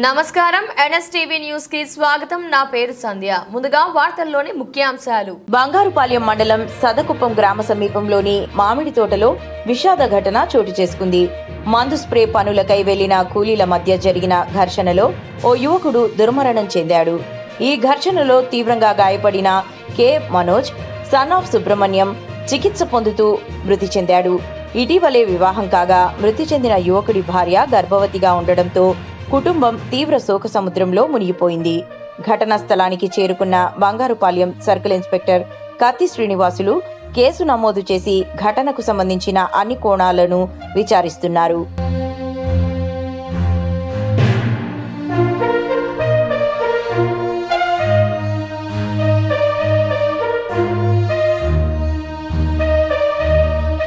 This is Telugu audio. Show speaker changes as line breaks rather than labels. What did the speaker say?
నమస్కారం ఎన్ఎస్టీవీ న్యూస్ కి స్వాగతం. నా పేరు సంధ్య. ముందుగా వార్తల్లోని ముఖ్యాంశాలు.
బంగారుపాలెం మండలం సదకుప్పం గ్రామ సమీపంలోని మామిడి తోటలో విషాద ఘటన చోటు చేసుకుంది. మందు స్ప్రే పనులకై వెళ్లిన కూలీల మధ్య జరిగిన ఘర్షణలో ఓ యువకుడు దుర్మరణం చెందాడు. ఈ ఘర్షణలో తీవ్రంగా గాయపడిన K Manoj son of Subrahmanyam చికిత్స పొందుతూ మృతి చెందాడు. ఇటీవలే వివాహం కాగా మృతి చెందిన యువకుడి భార్య గర్భవతిగా ఉండడంతో కుటుంబం తీవ్ర శోక సముద్రంలో మునిగిపోయింది. ఘటనా స్థలానికి చేరుకున్న బంగారుపాలెం సర్కిల్ ఇన్స్పెక్టర్ కత్తి శ్రీనివాసులు కేసు నమోదు చేసి ఘటనకు సంబంధించిన అన్ని కోణాలను విచారిస్తున్నారు.